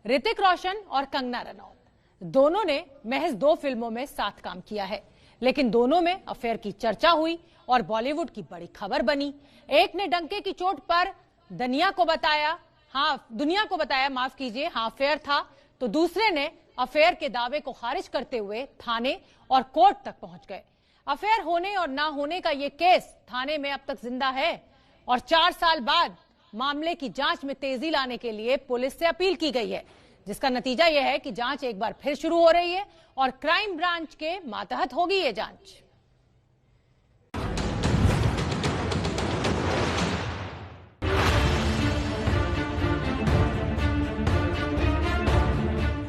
ऋतिक रोशन और कंगना रनौत दोनों ने महज 2 फिल्मों में साथ काम किया है, लेकिन दोनों में अफेयर की चर्चा हुई और बॉलीवुड की बड़ी खबर बनी। एक ने डंके की चोट पर दुनिया को बताया अफेयर था, तो दूसरे ने अफेयर के दावे को खारिज करते हुए थाने और कोर्ट तक पहुंच गए। अफेयर होने और ना होने का यह केस थाने में अब तक जिंदा है और 4 साल बाद मामले की जांच में तेजी लाने के लिए पुलिस से अपील की गई है, जिसका नतीजा यह है कि जांच एक बार फिर शुरू हो रही है और क्राइम ब्रांच के मातहत होगी ये जांच।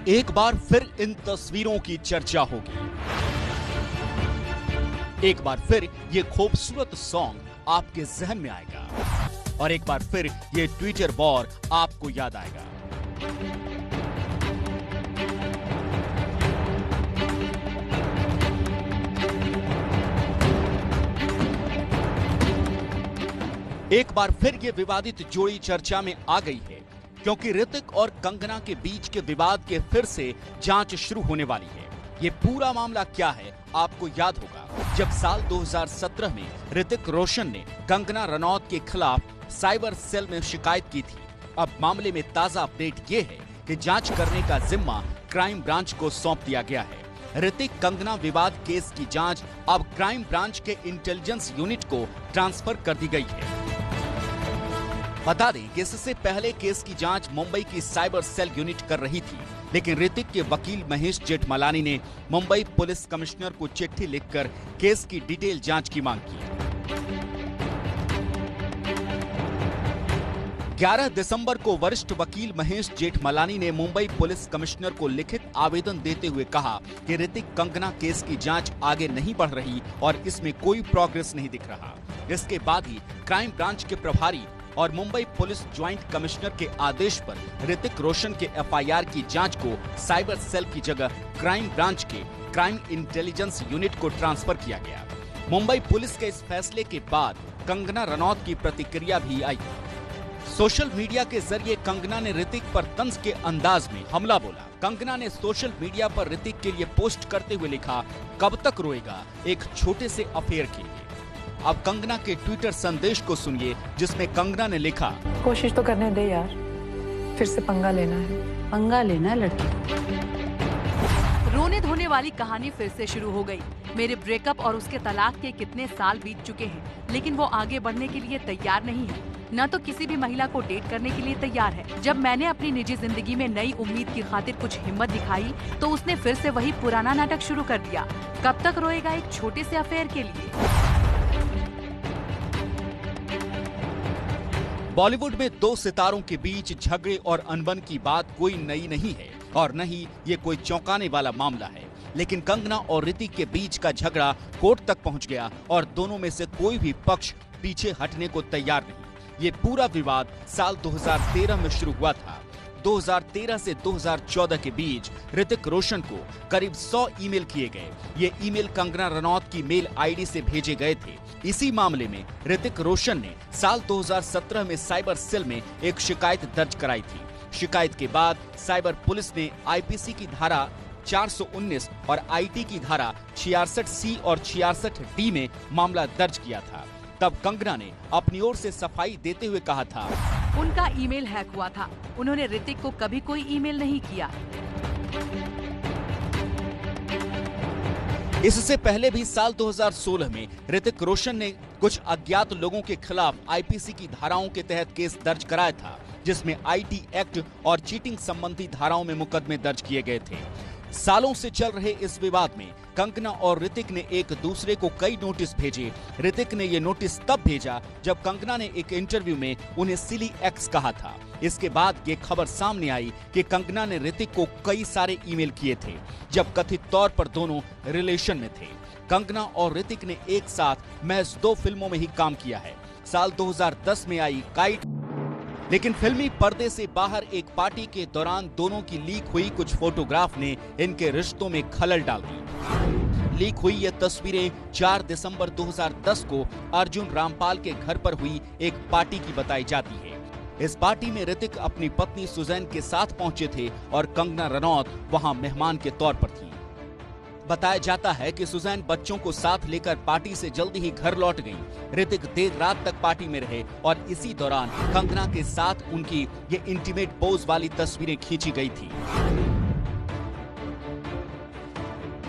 एक बार फिर इन तस्वीरों की चर्चा होगी। एक बार फिर ये खूबसूरत सॉन्ग आपके जहन में आएगा और एक बार फिर ये ट्विटर वॉर आपको याद आएगा। एक बार फिर ये विवादित जोड़ी चर्चा में आ गई है, क्योंकि ऋतिक और कंगना के बीच के विवाद के फिर से जांच शुरू होने वाली है। ये पूरा मामला क्या है आपको याद होगा, जब साल 2017 में ऋतिक रोशन ने कंगना रनौत के खिलाफ साइबर सेल में शिकायत की थी। अब मामले में ताजा अपडेट ये है कि जांच करने का जिम्मा क्राइम ब्रांच को सौंप दिया गया है। ऋतिक कंगना विवाद केस की जांच अब क्राइम ब्रांच के इंटेलिजेंस यूनिट को ट्रांसफर कर दी गई है। बता दें कि इससे पहले केस की जांच मुंबई की साइबर सेल यूनिट कर रही थी, लेकिन ऋतिक के वकील महेश जेठमलानी ने मुंबई पुलिस कमिश्नर को चिट्ठी लिखकर केस की डिटेल जांच की मांग की। 11 दिसंबर को वरिष्ठ वकील महेश जेठमलानी ने मुंबई पुलिस कमिश्नर को लिखित आवेदन देते हुए कहा कि ऋतिक कंगना केस की जांच आगे नहीं बढ़ रही और इसमें कोई प्रोग्रेस नहीं दिख रहा। इसके बाद ही क्राइम ब्रांच के प्रभारी और मुंबई पुलिस ज्वाइंट कमिश्नर के आदेश पर ऋतिक रोशन के एफआईआर की जांच को साइबर सेल की जगह क्राइम ब्रांच के क्राइम इंटेलिजेंस यूनिट को ट्रांसफर किया गया। मुंबई पुलिस के इस फैसले के बाद कंगना रनौत की प्रतिक्रिया भी आई। सोशल मीडिया के जरिए कंगना ने ऋतिक पर तंज के अंदाज में हमला बोला। कंगना ने सोशल मीडिया पर ऋतिक के लिए पोस्ट करते हुए लिखा, कब तक रोएगा एक छोटे से अफेयर के लिए। अब कंगना के ट्विटर संदेश को सुनिए, जिसमें कंगना ने लिखा, कोशिश तो करने दे यार, फिर से पंगा लेना है लड़की। रोने धोने वाली कहानी फिर से शुरू हो गई। मेरे ब्रेकअप और उसके तलाक के कितने साल बीत चुके हैं, लेकिन वो आगे बढ़ने के लिए तैयार नहीं है, न तो किसी भी महिला को डेट करने के लिए तैयार है। जब मैंने अपनी निजी जिंदगी में नई उम्मीद की खातिर कुछ हिम्मत दिखाई, तो उसने फिर से वही पुराना नाटक शुरू कर दिया। कब तक रोएगा एक छोटे से अफेयर के लिए। बॉलीवुड में 2 सितारों के बीच झगड़े और अनबन की बात कोई नई नहीं है और न ही ये कोई चौंकाने वाला मामला है, लेकिन कंगना और ऋतिक के बीच का झगड़ा कोर्ट तक पहुंच गया और दोनों में से कोई भी पक्ष पीछे हटने को तैयार नहीं। ये पूरा विवाद साल 2013 में शुरू हुआ था। 2013 से 2014 के बीच ऋतिक रोशन को करीब 100 ईमेल किए गए। ये ईमेल कंगना रनौत की मेल आईडी से भेजे गए थे। इसी मामले में ऋतिक रोशन ने साल 2017 में साइबर सेल में एक शिकायत दर्ज कराई थी। शिकायत के बाद साइबर पुलिस ने आईपीसी की धारा 419 और आईटी की धारा 66C और 66D में मामला दर्ज किया था। तब कंगना ने अपनी ओर से सफाई देते हुए कहा था, उनका ईमेल हैक हुआ था, उन्होंने ऋतिक को कभी कोई ईमेल नहीं किया। इससे पहले भी साल 2016 में ऋतिक रोशन ने कुछ अज्ञात लोगों के खिलाफ आईपीसी की धाराओं के तहत केस दर्ज कराया था, जिसमें आईटी एक्ट और चीटिंग संबंधी धाराओं में मुकदमे दर्ज किए गए थे। सालों से चल रहे इस विवाद में कंगना और ऋतिक ने एक दूसरे को कई नोटिस भेजे। ऋतिक ने ये नोटिस तब भेजा जब कंगना ने एक इंटरव्यू में उन्हें सिली एक्स कहा था। इसके बाद ये खबर सामने आई कि कंगना ने ऋतिक को कई सारे ईमेल किए थे, जब कथित तौर पर दोनों रिलेशन में थे। कंगना और ऋतिक ने एक साथ महज 2 फिल्मों में ही काम किया है। साल 2010 में आई काइट, लेकिन फिल्मी पर्दे से बाहर एक पार्टी के दौरान दोनों की लीक हुई कुछ फोटोग्राफ ने इनके रिश्तों में खलल डाल दी। लीक हुई ये तस्वीरें 4 दिसंबर 2010 को अर्जुन रामपाल के घर पर हुई एक पार्टी की बताई जाती है। इस पार्टी में ऋतिक अपनी पत्नी सुजैन के साथ पहुंचे थे और कंगना रनौत वहां मेहमान के तौर पर थी। बताया जाता है कि सुजैन बच्चों को साथ लेकर पार्टी से जल्दी ही घर लौट गईं। ऋतिक देर रात तक पार्टी में रहे और इसी दौरान कंगना के साथ उनकी ये इंटीमेट पोज वाली तस्वीरें खींची गई थी।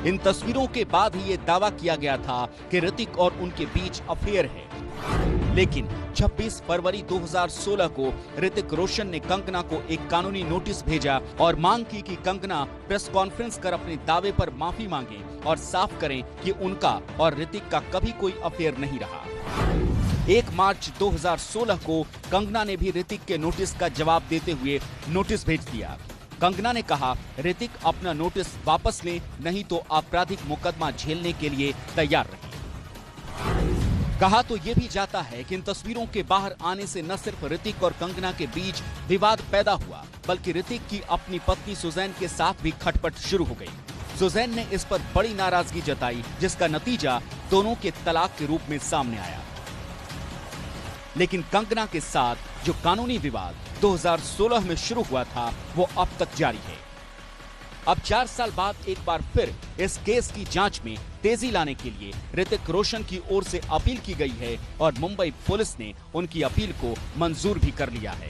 इन तस्वीरों के बाद ही ये दावा किया गया था कि ऋतिक और उनके बीच अफेयर है। लेकिन 26 फरवरी 2016 को ऋतिक रोशन ने कंगना को एक कानूनी नोटिस भेजा और मांग की कि कंगना प्रेस कॉन्फ्रेंस कर अपने दावे पर माफी मांगे और साफ करें कि उनका और ऋतिक का कभी कोई अफेयर नहीं रहा। 1 मार्च 2016 को कंगना ने भी ऋतिक के नोटिस का जवाब देते हुए नोटिस भेज दिया। कंगना ने कहा, ऋतिक अपना नोटिस वापस लें, नहीं तो आपराधिक मुकदमा झेलने के लिए तैयार रहें। कहा तो ये भी जाता है कि इन तस्वीरों के बाहर आने से न सिर्फ ऋतिक और कंगना के बीच विवाद पैदा हुआ, बल्कि ऋतिक की अपनी पत्नी सुजैन के साथ भी खटपट शुरू हो गई। सुजैन ने इस पर बड़ी नाराजगी जताई, जिसका नतीजा दोनों के तलाक के रूप में सामने आया। लेकिन कंगना के साथ जो कानूनी विवाद 2016 में शुरू हुआ था, वो अब तक जारी है। अब 4 साल बाद एक बार फिर इस केस की जांच में तेजी लाने के लिए ऋतिक रोशन की ओर से अपील की गई है और मुंबई पुलिस ने उनकी अपील को मंजूर भी कर लिया है।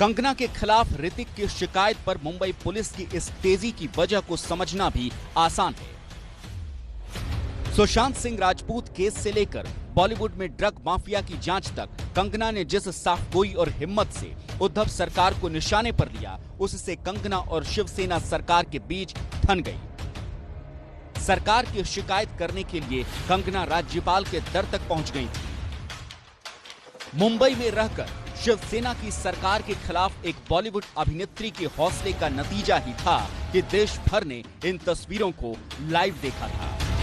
कंगना के खिलाफ ऋतिक की शिकायत पर मुंबई पुलिस की इस तेजी की वजह को समझना भी आसान है। सुशांत सिंह राजपूत केस से लेकर बॉलीवुड में ड्रग माफिया की जांच तक कंगना ने जिस साफगोई और हिम्मत से उद्धव सरकार को निशाने पर लिया, उससे कंगना और शिवसेना सरकार के बीच ठन गई। सरकार की शिकायत करने के लिए कंगना राज्यपाल के दर तक पहुंच गई थी। मुंबई में रहकर शिवसेना की सरकार के खिलाफ एक बॉलीवुड अभिनेत्री के हौसले का नतीजा ही था कि देश भर ने इन तस्वीरों को लाइव देखा था।